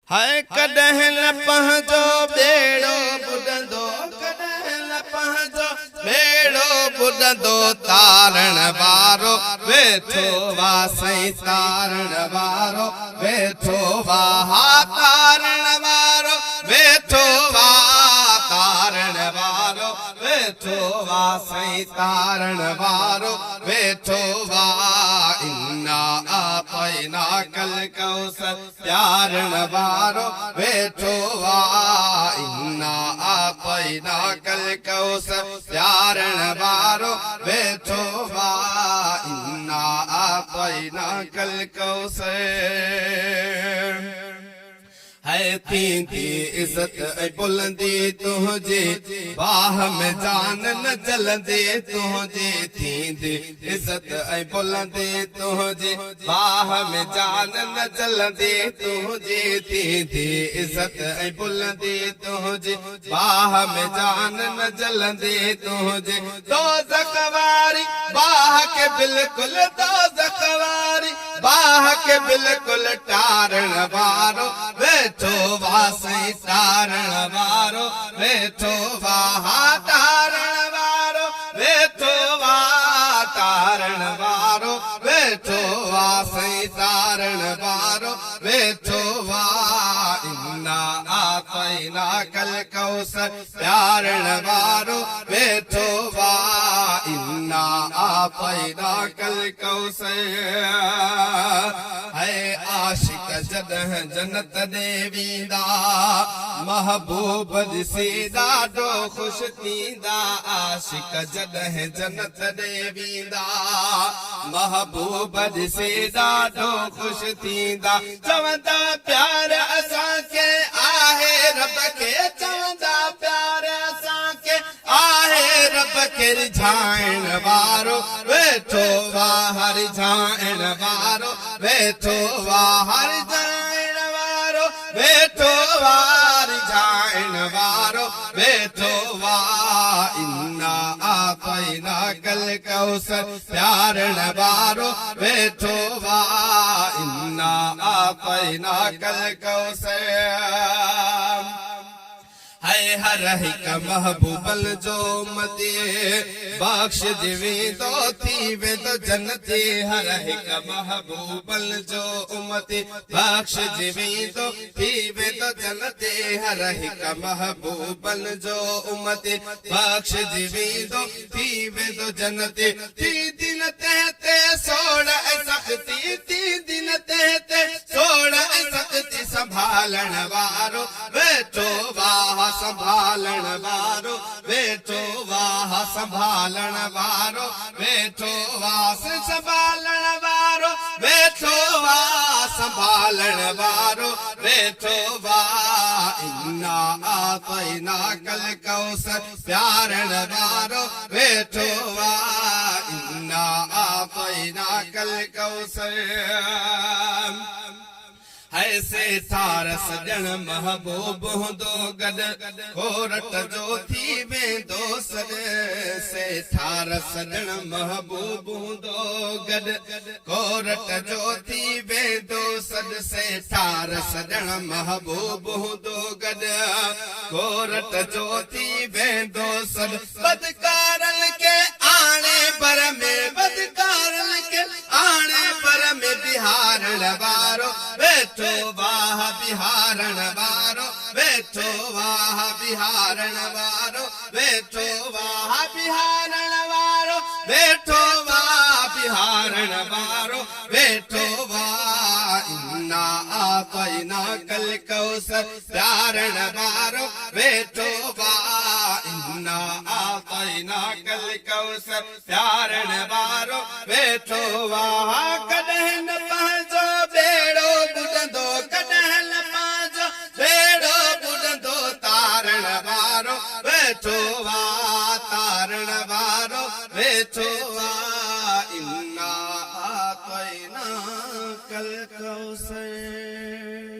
हाय कॾहिं न पंहिंजो बेड़ो बुॾंदो, कॾहिं न पंहिंजो बेड़ो बुॾंदो, तारण वारो वेठो वा साईं, तारण वारो वेठो वा, हा तारण वारो वेठो वा, तारण वारो वेठो वा साईं, तारण वारो वेठो वा। इन्ना आतैना कल कौसर, प्यारण वारो वेठो वा, इन्ना आतैना कल कौसर, प्यारण वारो वेठो वा, इन्ना आतैना कल कौसर। है थींदी इज्जत बुलंदी तुझे, बाह में जान न जलंदे तुझे, थींदी इज्जत बुलंदी तुझे, बाह में जान न जलंदे तुझे, थींदी इज्जत बुलंदी तुझे, बाह में जान न जलंदे तुझे। दोज़ख वारी बाह के बिल्कुल, दोज़ख वारी बाह के बिल्कुल, टारण वारो वेठो वा साईं, तारण वारो वेठो वा, तारण वारो वेठो वा, तारण वारो वेठो वा साईं, तारण वारो वेठो वा। इन्ना आतैना कल कौसर, प्यारण वारो वेठो वा, इन्ना आतैना कल कौसर। है आशिक जॾहिं जन्नत ॾे वेंदा, महबूब ॾिसी ॾाढो ख़ुशि थींदा, आशिक जॾहिं जन्नत ॾे वेंदा, महबूब ॾिसी ॾाढो ख़ुशि थींदा, चवंदा प्यार असांखे आहे रब खे, चवंदा प्यार असांखे आहे रब खे, रिझाइण वारो वेठो वा, रिझाइण वारो वेठो वा, रिझाइण वारो वेठो वा, रिझाइण वारो वेठो वा। इन्ना आतैना कल कौसर, प्यारण वारो वेठो वा, इन्ना आतैना कल कौसर। है हर हिक महबूबल जो मते, बख्श वेंदो थी वेंदो जन्नती, हर हिक महबूबल जो उमती, बख्श वेंदो थी वेंदो जन्नती, हर हिक महबूबल जो उमती, बख्श वेंदो थी वेंदो जन्नती। ती दिन ते सोड़ सख्ती, ती दिन ते सोड़ सख्ती, संभालण वारो वेठो वाह, संभालण वारो वेठो वाह, संभालण वारो वेठो वाह, संभालण वारो वेठो वाह, संभालण वारो वेठो वाह। इन्ना आतैना कल कौसर, प्यारण वारो वेठो वाह, इन्ना आतैना कल कौसर। ऐसे थार सजण महबूब हूंदो गॾ, कोरट जो थी वेंदो सॾ, से थार सजण महबूब हूंदो गॾ, कोरट जो थी वेंदो सॾ, से थार सजण महबूब हूंदो गॾ, कोरट जो थी वेंदो सॾ। बदकारन के आणे पर में, बदकारन के आणे पर में, बिहारण वारो वेठो वाह, बिहारण वारो वेठो वाह, बिहारण वारो वेठो वाह, बिहारण वारो वेठो वाह, बिहारण वारो वेठो वाह। इन्ना आतैना कल कौसर, प्यारण वारो वेठो वाह, इन्ना आतैना कल कौसर, प्यारण वारो वेठो वाह। कॾहिं न पंहिंजो बेड़ो बुॾंदो, कॾहिं न पंहिंजो बेड़ो बुॾंदो, तारण वारो वेठो वा, तारण वारो वेठो वा। इन्ना आतैना कल कौसर।